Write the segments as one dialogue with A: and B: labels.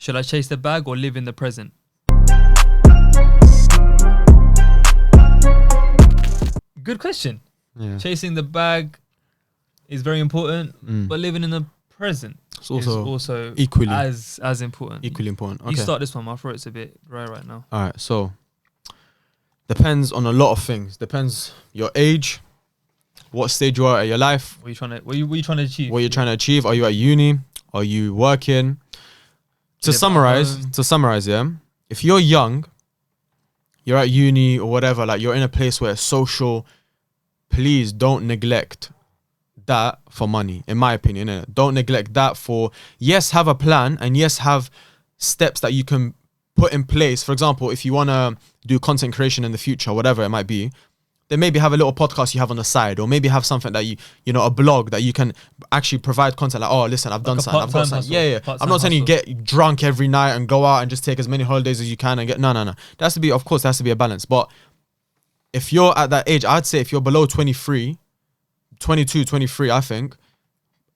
A: Should I chase the bag or live in the present? Good question.
B: Yeah.
A: Chasing the bag is very important, but living in the present
B: It's
A: is also
B: equally
A: as important.
B: Equally important. Okay.
A: You start this one. My throat's a bit dry right now.
B: All right. So depends on a lot of things. Depends your age, what stage you are at your life.
A: What are you trying to achieve?
B: What you're trying to achieve. Are you at uni? Are you working? To summarize, yeah. If you're young, you're at uni or whatever, like you're in a place where it's social, please don't neglect that for money, in my opinion. Innit? Don't neglect that for, yes, have a plan, and yes, have steps that you can put in place. For example, if you want to do content creation in the future, whatever it might be, then maybe have a little podcast you have on the side, or maybe have something that you know, a blog that you can actually provide content like, oh, listen, I've done something, I've got something. Yeah. I'm not saying you get drunk every night and go out and just take as many holidays as you can and get, no. There has to be, of course, there has to be a balance. But if you're at that age, I'd say if you're below 23, I think,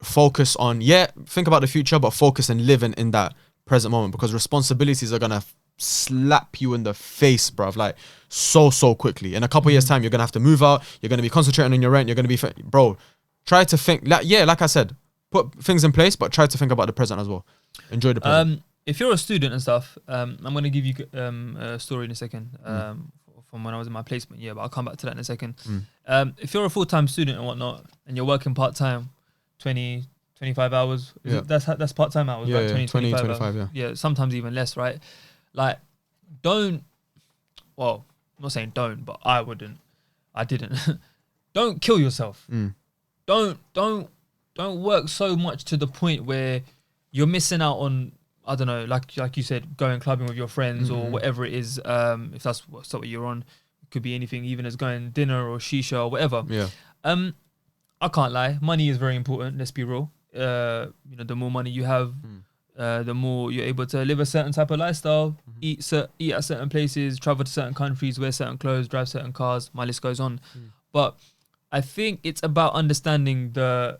B: focus on, think about the future, but focus and living in that present moment, because responsibilities are going to slap you in the face, bruv, like so quickly. In a couple years time, you're gonna have to move out, you're gonna be concentrating on your rent, you're gonna be try to think, like I said, put things in place, but try to think about the present as well. Enjoy the present.
A: If you're a student and stuff, I'm gonna give you a story in a second from when I was in my placement year, but I'll come back to that in a second. If you're a full-time student and whatnot, and you're working part-time, 20-25 hours, that's part-time hours, right? 20-25 hours. Yeah, sometimes even less, right? Like, I'm not saying don't, but I didn't. Don't kill yourself. Don't work so much to the point where you're missing out on, I don't know, like you said, going clubbing with your friends or whatever it is. If that's what you're on, it could be anything, even as going dinner or shisha or whatever. Yeah. I can't lie. Money is very important. Let's be real. The more money you have, the more you're able to live a certain type of lifestyle, eat at certain places, travel to certain countries, wear certain clothes, drive certain cars. My list goes on. But I think it's about understanding the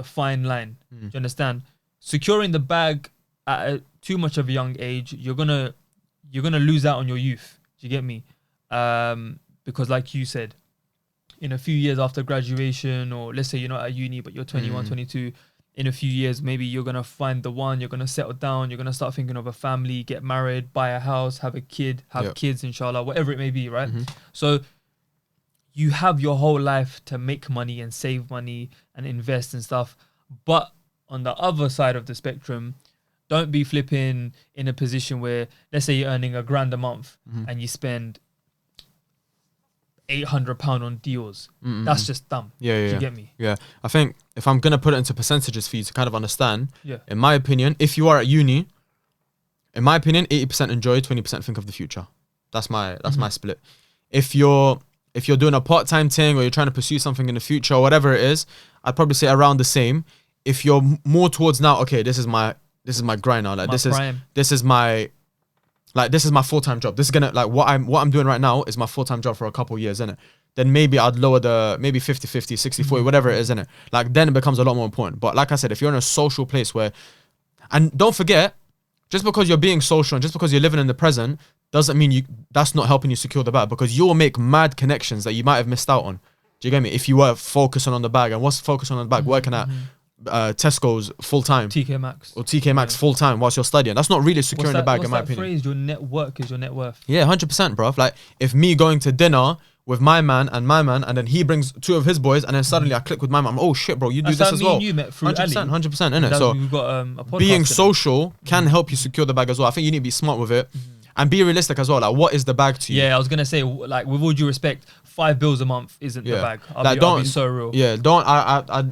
A: fine line. Do you understand? Securing the bag at too much of a young age, you're gonna lose out on your youth. Do you get me? Because like you said, in a few years after graduation, or let's say you're not at uni but you're 21, 22. In a few years, maybe you're going to find the one, you're going to settle down, you're going to start thinking of a family, get married, buy a house, have a kid, have kids, inshallah, whatever it may be, right? So you have your whole life to make money and save money and invest and stuff. But on the other side of the spectrum, don't be flipping in a position where, let's say you're earning $1,000 a month and you spend £800 on deals. That's just dumb. Do you get me?
B: Yeah. I think if I'm gonna put it into percentages for you to kind of understand, in my opinion, if you are at uni, in my opinion, 80% enjoy, 20% think of the future. That's my split. If you're doing a part-time thing, or you're trying to pursue something in the future, or whatever it is, I'd probably say around the same. If you're more towards now, okay, this is my grind now. Like this is my full-time job. This is gonna, like, what I'm doing right now is my full-time job for a couple of years, innit? Then maybe I'd lower maybe 50-50, 60-40, whatever it is, innit? Like, then it becomes a lot more important. But like I said, if you're in a social place where, and don't forget, just because you're being social and just because you're living in the present doesn't mean that's not helping you secure the bag, because you'll make mad connections that you might have missed out on. Do you get me? If you were focusing on the bag, and what's focusing on the bag? Working at Tesco's full time,
A: TK Maxx
B: full time whilst you're studying. That's not really securing the bag, in my opinion.
A: Phrase, your network is your net worth.
B: Yeah, 100%, bro. Like, if me going to dinner with my man, and then he brings two of his boys, and then suddenly I click with my man. Oh shit, bro, you do this as well.
A: 100%,
B: 100%, innit? So
A: we've got, a
B: being social can help you secure the bag as well. I think you need to be smart with it. And be realistic as well. Like, what is the bag to you?
A: Yeah, I was gonna say, like, with all due respect, $5 a month isn't the bag. I'll be so real.
B: Yeah, I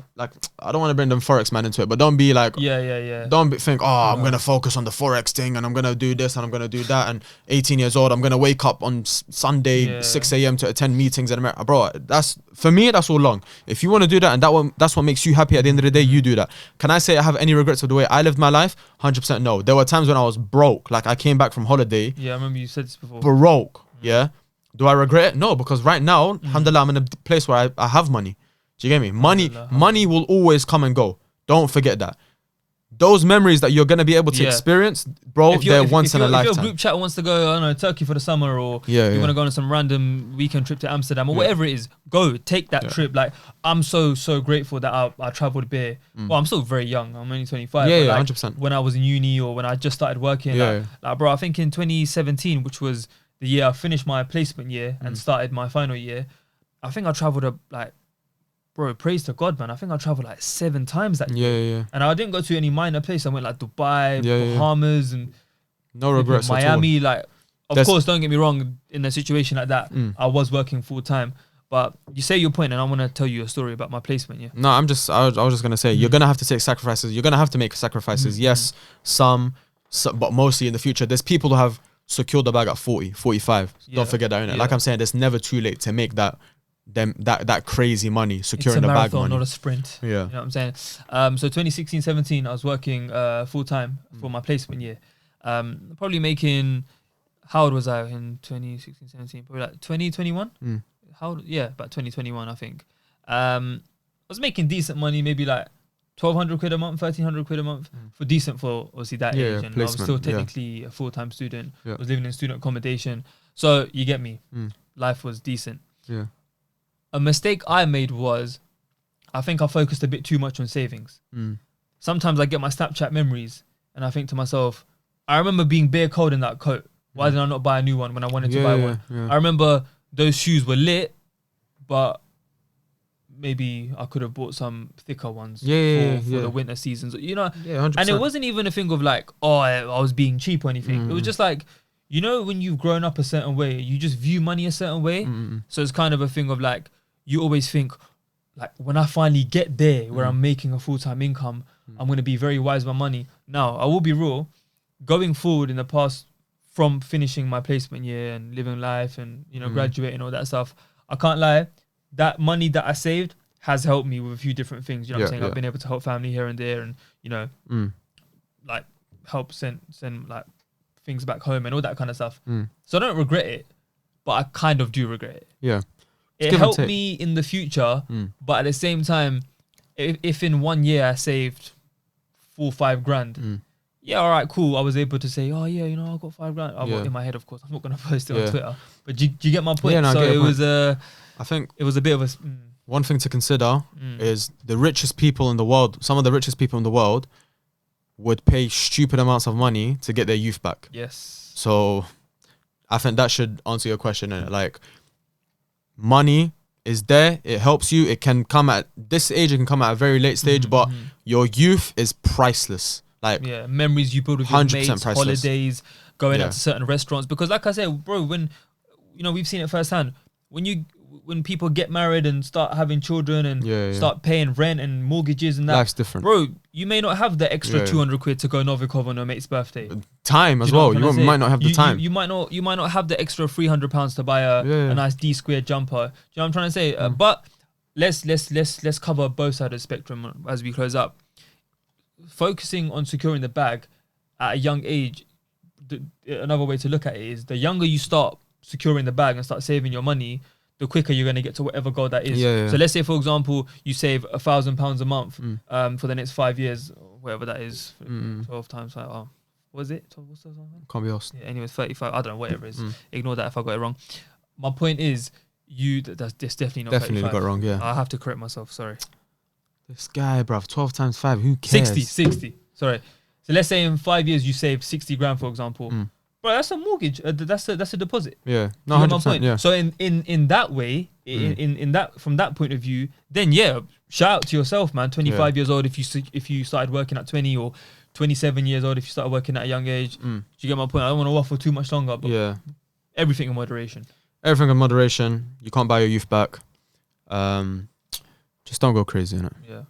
B: don't want to bring them Forex man into it, but don't be like, don't think, I'm gonna focus on the Forex thing, and I'm gonna do this and I'm gonna do that. And 18 years old, I'm gonna wake up on Sunday 6 a.m. to attend meetings in America, bro. That's, for me, that's all long. If you want to do that, and that's what makes you happy at the end of the day, you do that. Can I say I have any regrets of the way I lived my life? 100% no. There were times when I was broke. Like, I came back from holiday.
A: Yeah, I remember you said this before.
B: Broke. Yeah. Do I regret it? No, because right now, alhamdulillah, I'm in a place where I have money. Do you get me? Money will always come and go. Don't forget that. those memories that you're gonna be able to experience, bro, they're once in a lifetime.
A: If your group chat wants to go, I don't know, Turkey for the summer, or you want to go on some random weekend trip to Amsterdam or whatever it is, go take that trip. Like, I'm so grateful that I traveled there. Well, I'm still very young. I'm only 25.
B: Yeah,
A: but like,
B: 100%.
A: When I was in uni or when I just started working, like, bro, I think in 2017, which was the year I finished my placement year and started my final year, I think I traveled like. Bro, praise to God, man. I think I traveled like 7 times that year. And I didn't go to any minor place. I went like Dubai, Bahamas, and
B: no regrets
A: Miami.
B: at all.
A: Like, of course, don't get me wrong, in a situation like that, I was working full time. But you say your point, and I want to tell you a story about my placement,
B: No, I was just going to say, you're going to have to take sacrifices. You're going to have to make sacrifices. Yes, some, but mostly in the future. There's people who have secured the bag at 40, 45. Don't forget that, innit? Like I'm saying, it's never too late to make that crazy money, securing the bag money.
A: It's a marathon, not a sprint.
B: Yeah.
A: You know what I'm saying? So 2016, 17, I was working full time for my placement year. Probably making, how old was I in 2016, 17? Probably like 2021? How old? Yeah, about 2021, I think. I was making decent money, maybe like 1,200 quid a month, 1,300 quid a month, for decent for obviously that age. And I was still technically a full-time student. I was living in student accommodation. So you get me. Life was decent.
B: Yeah.
A: A mistake I made was, I think I focused a bit too much on savings. Sometimes I get my Snapchat memories and I think to myself, I remember being bare cold in that coat. Why did I not buy a new one when I wanted to buy one? I remember those shoes were lit, but maybe I could have bought some thicker ones for the winter seasons. You know,
B: 100%.
A: And it wasn't even a thing of like, oh, I was being cheap or anything. It was just like, you know, when you've grown up a certain way, you just view money a certain way. So it's kind of a thing of like, you always think, like, when I finally get there where I'm making a full-time income, I'm going to be very wise with my money. Now, I will be real, going forward in the past, from finishing my placement year and living life and, you know, graduating, all that stuff, I can't lie, that money that I saved has helped me with a few different things. You know what I'm saying? I've been able to help family here and there and, you know, like, help send like, things back home and all that kind of stuff. So I don't regret it, but I kind of do regret it.
B: Yeah.
A: It helped me in the future, but at the same time, if in 1 year I saved 4 or 5 grand, all right, cool. I was able to say, oh yeah, you know, I got 5 grand. I got in my head, of course. I'm not gonna post it on Twitter, but do you get my point?
B: Yeah, no,
A: so
B: I
A: was
B: I think
A: it was a bit of a.
B: One thing to consider is the richest people in the world. Some of the richest people in the world would pay stupid amounts of money to get their youth back.
A: Yes.
B: So I think that should answer your question. And like, money is there, it helps you. It can come at this age, it can come at a very late stage, but your youth is priceless. Like,
A: memories you build with your mates,
B: priceless.
A: holidays, going out to certain restaurants. Because like I said, bro, when, you know, we've seen it firsthand. When people get married and start having children and start paying rent and mortgages and that,
B: life's different.
A: Bro, you may not have the extra 200 quid to go Novikov on a mate's birthday.
B: Time as well. You might not have the time.
A: You might not have the extra £300 to buy a nice D-squared jumper. Do you know what I'm trying to say? But let's cover both sides of the spectrum as we close up. Focusing on securing the bag at a young age, another way to look at it is the younger you start securing the bag and start saving your money, the quicker you're going to get to whatever goal that is. So let's say, for example, you save £1,000 a month for the next 5 years, whatever that is, 12 times, like, what was it? 12, what's that?
B: Can't be asked.
A: Yeah, anyways, 35, I don't know, whatever it is. Ignore that if I got it wrong. My point is, that's definitely not
B: Definitely
A: 35.
B: got it wrong, yeah.
A: I have to correct myself, sorry.
B: This guy, bruv, 12 times 5, who cares?
A: 60, sorry. So let's say in 5 years you save 60 grand, for example. Bro, that's a mortgage. That's a deposit.
B: Yeah, no, 100%. Yeah.
A: So in that way, in that, from that point of view, then shout out to yourself, man. 25 years old, if you started working at 20, or 27 years old if you started working at a young age. Do you get my point? I don't want to waffle too much longer, but everything in moderation.
B: Everything in moderation. You can't buy your youth back. Just don't go crazy in it.
A: Yeah.